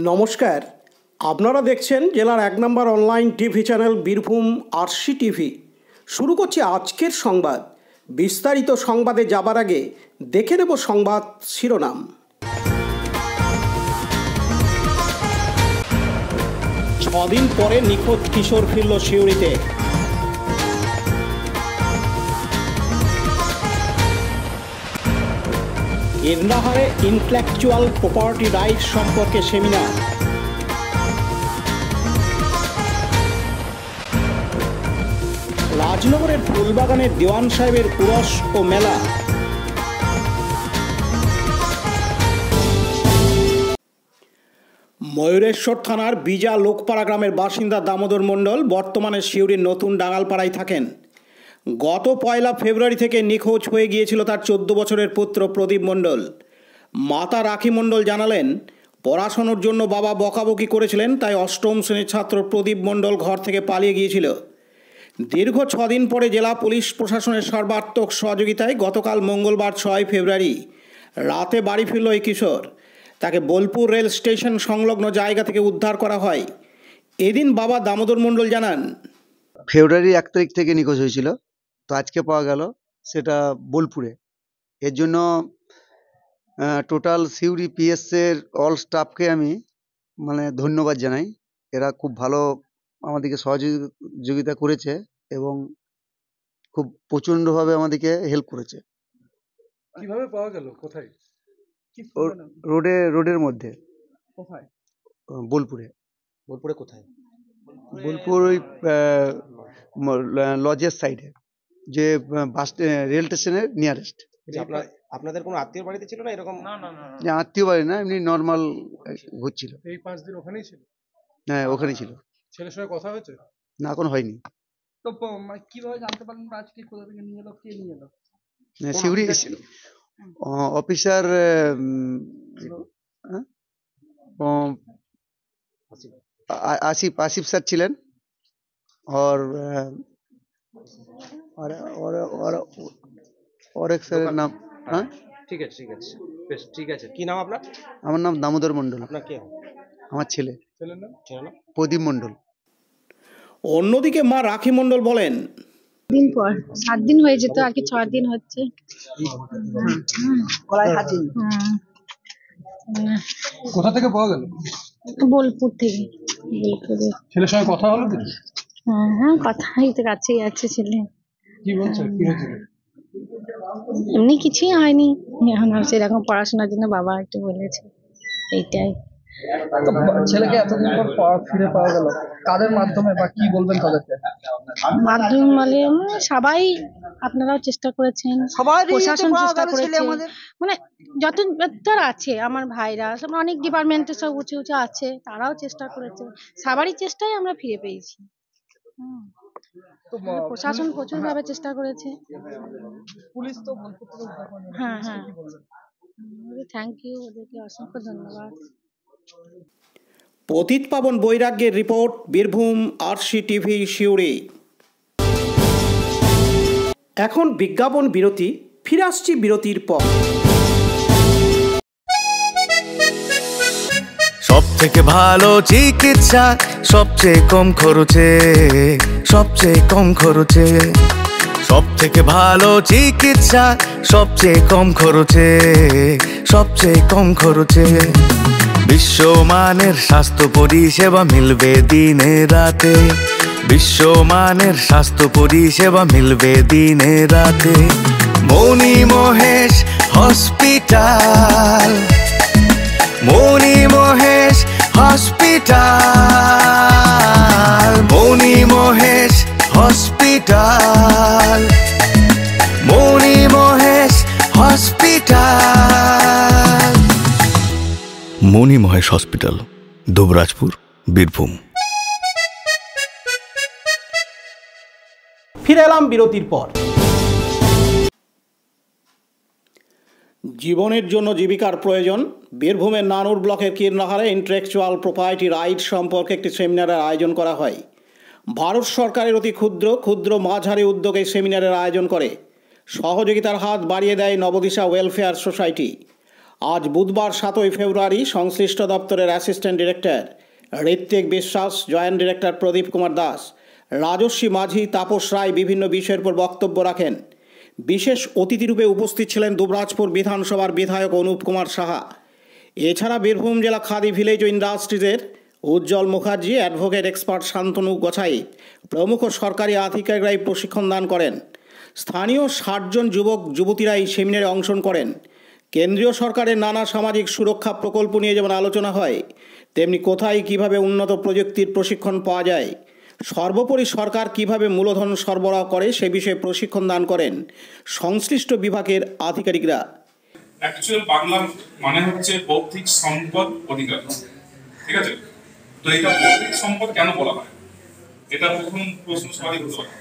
নমস্কার, আপনারা দেখছেন জেলার ১ নম্বর online TV channel Birbhum RC TV. শুরু করছি আজকের সংবাদ। বিস্তারিত সংবাদে যাবার আগে দেখে নেব সংবাদ শিরোনাম। ছদিন পরে নিখোঁজ কিশোর ফিরল সিউড়িতে। এন্দাহারে ইন্টেলেকচুয়াল প্রপার্টি রাইটস সম্পর্কে সেমিনার। রাজনগরের ফুলবাগানের দেওয়ান সাহেবের উরস ও মেলা। ময়ূরেশ্বর থানার বিজা লোকপাড়া গ্রামের বাসিন্দা দামোদর মণ্ডল বর্তমানে সিউড়ির নতুন ডাঙালপাড়ায় থাকেন। গত ১ ফেব্রুয়ারি থেকে নিখোঁজ হয়ে গিয়েছিল তার ১৪ বছরের পুত্র প্রদীপ মণ্ডল। মাতা রাখি মণ্ডল জানালেন, পড়াশোনার জন্য বাবা বকাবকি করেছিলেন, তাই অষ্টম শ্রেণীর ছাত্র প্রদীপ মণ্ডল ঘর থেকে পালিয়ে গিয়েছিল। দীর্ঘ ৬ দিন পরে জেলা পুলিশ প্রশাসনের সর্বাত্মক সহযোগিতায় গতকাল মঙ্গলবার ৬ ফেব্রুয়ারি রাতে বাড়ি ফিরল এই কিশোর। তাকে বোলপুর রেল স্টেশন সংলগ্ন জায়গা থেকে উদ্ধার করা হয়। এদিন বাবা দামোদর মণ্ডল জানান, ফেব্রুয়ারি ১ তারিখ থেকে নিখোঁজ হয়েছিল, তো আজকে পাওয়া গেল, সেটা বোলপুরে। এর জন্য টোটাল সিউড়ি পিএসের অল স্টাফকে আমি ধন্যবাদ জানাই। এরা খুব ভালো আমাদেরকে সহযোগিতা করেছে এবং খুব প্রচণ্ডভাবে আমাদেরকে হেল্প করেছে। কিভাবে পাওয়া গেল? কোথায়? রোডের মধ্যে। কোথায়? বোলপুরে। বোলপুরে কোথায়? বোলপুর ওই লজের সাইডে, যে বাস রেল স্টেশনের নিয়ারেস্ট। আপনাদের কোনো আত্মীয় বাড়িতে ছিল না এরকম? না, আত্মীয় বাড়ি না, এমনি নর্মাল ঘুরছিল। এই ৫ দিন ওখানেই ছিল? হ্যাঁ, ওখানেই ছিল। ছেলের সঙ্গে কথা হয়েছে? না, এখন হয়নি। তো কিভাবে জানতে পারলেন আজকে কোথা থেকে নিয়ে এলো, কে নিয়ে এলো? সিউড়ি অফিসার আসিফ স্যার ছিলেন। और एक স্যারের নাম। হ্যাঁ, ঠিক আছে বেশ, ঠিক আছে। কি নাম আপনার? আমার নাম দামোদর মণ্ডল। আপনার কে? আমার ছেলের নাম প্রদীপ মণ্ডল। অন্যদিকে মা রাখি মণ্ডল বলেন, দিন পর 7 দিন হয়ে যেত, আর কি 6 দিন হচ্ছে। কোথা থেকে পাওয়া গেল? বোলপুর থেকে। ছেলের সঙ্গে কথা হলো কি? হ্যাঁ, কথাই তো কাছেই আছে ছেলে। কি বলছে? কি হয়েছিল? এমনি কিছুই হয়নি, এখন সেরকম পড়াশোনার জন্য বাবা একটু বলেছে, এইটাই। ছেলেকে এতদিন পর ফিরে পাওয়া গেল, কাদের মাধ্যমে বা কি বলবেন তাদেরকে? মাধ্যম বলে সবাই, আপনারাও চেষ্টা করেছেন, প্রশাসন চেষ্টা করেছে, যত আছে আমার ভাইরা সব অনেক ডিপার্টমেন্টে সব উঁচু আছে, তারাও চেষ্টা করেছে। সবারই চেষ্টায় আমরা ফিরে পেয়েছি। প্রশাসন প্রচুর ভাবে চেষ্টা করেছে। পুলিশ তো হ্যাঁ, থ্যাংক ইউ, ওদেরকে অসংখ্য ধন্যবাদ। পতিত পাবন বৈরাগ্যের report, Birbhum RC TV Suri. এখন বিজ্ঞাপন বিরতি, ফিরে আসছি বিরতির পর। সব থেকে ভালো চিকিৎসা, সবচেয়ে কম খরচে, সবচেয়ে কম খরচে। সব থেকে ভালো চিকিৎসা, সবচেয়ে কম খরচে, সবচেয়ে কম খরচে। বিশ্বমানের স্বাস্থ্য পরিষেবা মিলবে দিনে রাতে, বিশ্বমানের স্বাস্থ্য পরিষেবা মিলবে দিনে রাতে। মণি মহেশ হসপিটাল, মণি মহেশ হসপিটাল, মণি মহেশ হসপিটাল, মণি মহেশ হসপিটাল। মণি মহেশ হসপিটাল, দুবরাজপুর, বীরভূম। ফিরে এলাম বিরতির পর। জীবনের জন্য জীবিকার প্রয়োজন, বীরভূমের নানুর ব্লকের কীর্ণাহারে ইন্টেলেকচুয়াল প্রপার্টি রাইটস সম্পর্কে একটি সেমিনারের আয়োজন করা হয়। ভারত সরকারের অতি ক্ষুদ্র মাঝারি উদ্যোগে সেমিনারের আয়োজন করে। সহযোগিতার হাত বাড়িয়ে দেয় নবদিশা ওয়েলফেয়ার সোসাইটি। আজ বুধবার 7ই ফেব্রুয়ারি সংশ্লিষ্ট দপ্তরের অ্যাসিস্ট্যান্ট ডিরেক্টর ঋত্বিক বিশ্বাস, জয়েন্ট ডিরেক্টর প্রদীপ কুমার দাস, রাজস্বী মাঝি, তাপস রায় বিভিন্ন বিষয়ের উপর বক্তব্য রাখেন। বিশেষ অতিথিরূপে উপস্থিত ছিলেন দুবরাজপুর বিধানসভার বিধায়ক অনুপ কুমার সাহা। এছাড়া বীরভূম জেলা খাদি ভিলেজ ও ইন্ডাস্ট্রিজের উজ্জ্বল মুখার্জি, অ্যাডভোকেট এক্সপার্ট শান্তনু গোছাই প্রমুখ সরকারি আধিকারিকরাই প্রশিক্ষণ দান করেন। স্থানীয় 60 জন যুবক যুবতীরা এই সেমিনারে অংশগ্রহণ করেন। কেন্দ্রীয় সরকারের নানা সামাজিক সুরক্ষা প্রকল্প নিয়ে যেমন আলোচনা হয়, তেমনি কোথায় কিভাবে উন্নত প্রযুক্তির প্রশিক্ষণ পাওয়া যায়, সর্বোপরি সরকার কিভাবে মূলধন সরবরাহ করে সে বিষয়ে প্রশিক্ষণ দান করেন সংশ্লিষ্ট বিভাগের আধিকারিকরা। অ্যাকচুয়াল বাংলা মানে হচ্ছে বৌদ্ধিক সম্পদ অধিকার, ঠিক আছে? তো এটা বৌদ্ধিক সম্পদ কেন বলা হয়, এটা প্রথম প্রশ্ন সবারই হতে পারে।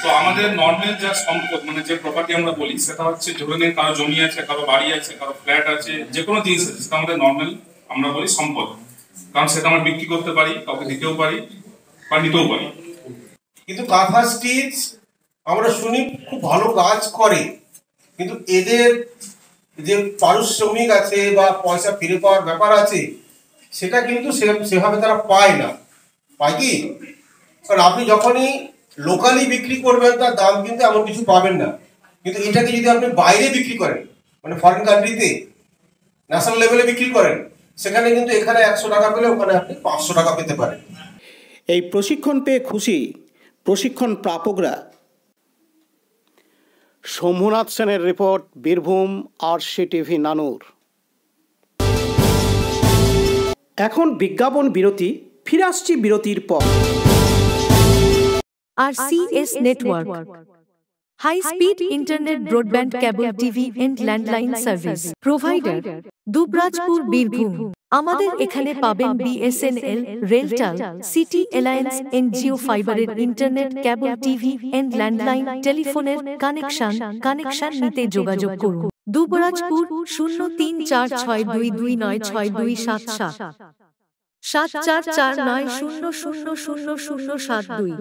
তো আমাদের নর্মাল যা সম্পদ মানে যে প্রপার্টি আমরা বলি, সেটা হচ্ছে ধরে নিন কারো জমি আছে, কারো বাড়ি আছে, কারো ফ্ল্যাট আছে, যে কোনো জিনিস আছে, সেটা আমাদের নর্মাল আমরা বলি সম্পদ। কারণ সেটা আমরা বিক্রি করতে পারি, কাউকে দিতেও পারি বা নিতেও পারি। কিন্তু কাঁথা স্টিচ আমরা শুনি খুব ভালো কাজ করে, কিন্তু এদের যে পারিশ্রমিক আছে বা পয়সা ফিরে পাওয়ার ব্যাপার আছে, সেটা কিন্তু সেভাবে তারা পায় না। পায় কি? কারণ আপনি যখনই লোকালি বিক্রি করবেন তার দাম কিন্তু এমন কিছু পাবেন না, কিন্তু এটাকে যদি আপনি বাইরে বিক্রি করেন, মানে ফরেন কান্ট্রিতে ন্যাশনাল লেভেলে বিক্রি করেন, সেখানে কিন্তু এখানে 100 টাকা পেলে ওখানে আপনি 500 টাকা পেতে পারেন। এই প্রশিক্ষণ পেয়ে খুশি প্রশিক্ষণ প্রাপকরা। শম্ভুনাথ সেনের রিপোর্ট, বীরভূম RCTV নানুর। এখন বিজ্ঞাপন বিরতি, ফিরে আসছি বিরতির পর। RCS Network, high speed internet, broadband, cable TV and landline service provider, Dubrajpur, Birbhum. আমাদের এখানে পাবেন BSNL, RailTel, city alliance and Jio ফাইবারের internet, cable TV and landline টেলিফোনের কানেকশন নিতে যোগাযোগ করুন। দুবরাজপুর 034622962627 7449000072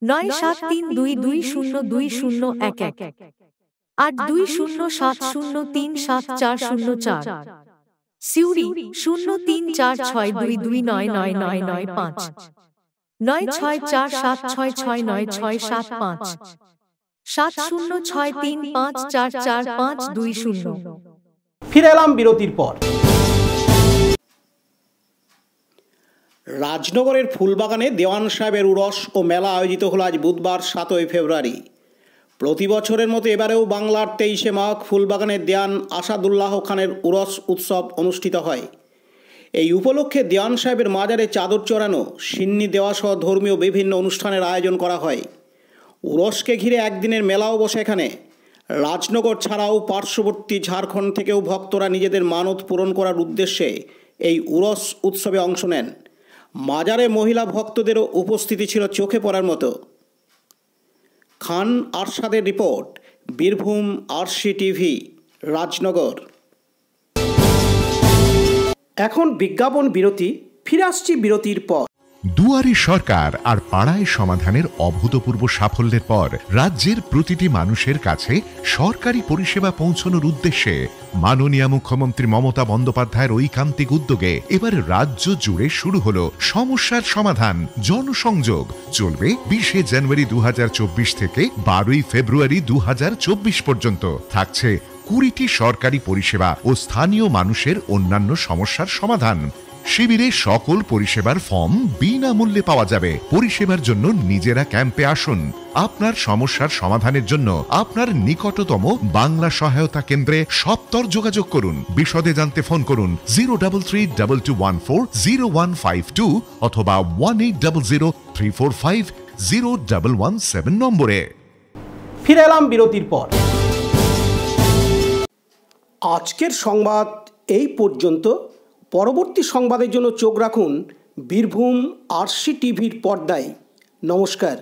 9732202011 8207037404। সিউড়ি 034622999995 9647669665 7063544520। ফিরে এলাম বিরতির পর। রাজনগরের ফুলবাগানে দেওয়ান সাহেবের উরস ও মেলা আয়োজিত হল আজ বুধবার 7ই ফেব্রুয়ারি। প্রতি বছরের মতো এবারেও বাংলার 23শে মাঘ ফুলবাগানের দেওয়ান আসাদুল্লাহ খানের উরস উৎসব অনুষ্ঠিত হয়। এই উপলক্ষে দেওয়ান সাহেবের মাজারে চাদর চড়ানো, সিন্নি দেওয়া সহ ধর্মীয় বিভিন্ন অনুষ্ঠানের আয়োজন করা হয়। উরসকে ঘিরে একদিনের মেলাও বসে এখানে। রাজনগর ছাড়াও পার্শ্ববর্তী ঝাড়খণ্ড থেকেও ভক্তরা নিজেদের মানত পূরণ করার উদ্দেশ্যে এই উরস উৎসবে অংশ নেন। মাজারে মহিলা ভক্তদেরও উপস্থিতি ছিল চোখে পড়ার মতো। খান আরশাদের রিপোর্ট, বীরভূম RCTV রাজনগর। এখন বিজ্ঞাপন বিরতি, ফিরে আসছি বিরতির পর। দুয়ারে সরকার আর পাড়ায় সমাধানের অভূতপূর্ব সাফল্যের পর রাজ্যের প্রতিটি মানুষের কাছে সরকারি পরিষেবা পৌঁছানোর উদ্দেশ্যে মাননীয় মুখ্যমন্ত্রী মমতা বন্দ্যোপাধ্যায়ের ঐকান্তিক উদ্যোগে এবার রাজ্য জুড়ে শুরু হলো সমস্যার সমাধান জনসংযোগ। চলবে 20শে জানুয়ারি 2024 থেকে 12ই ফেব্রুয়ারি 2024 পর্যন্ত। থাকছে 20টি সরকারি পরিষেবা ও স্থানীয় মানুষের অন্যান্য সমস্যার সমাধান। শিবিরে সকল পরিষেবার ফর্ম বিনামূল্যে পাওয়া যাবে। পরিষেবার জন্য নিজেরা ক্যাম্পে আসুন। আপনার সমস্যার সমাধানের জন্য আপনার নিকটতম বাংলা সহায়তা কেন্দ্রে সত্বর যোগাযোগ করুন। বিশদে জানতে ফোন করুন 03322140152 অথবা 180034501117 নম্বরে। ফিরে এলাম বিরতির পর। আজকের সংবাদ এই পর্যন্ত। পরবর্তী সংবাদের জন্য চোখ রাখুন বীরভূম RCTVর পর্দায়। নমস্কার।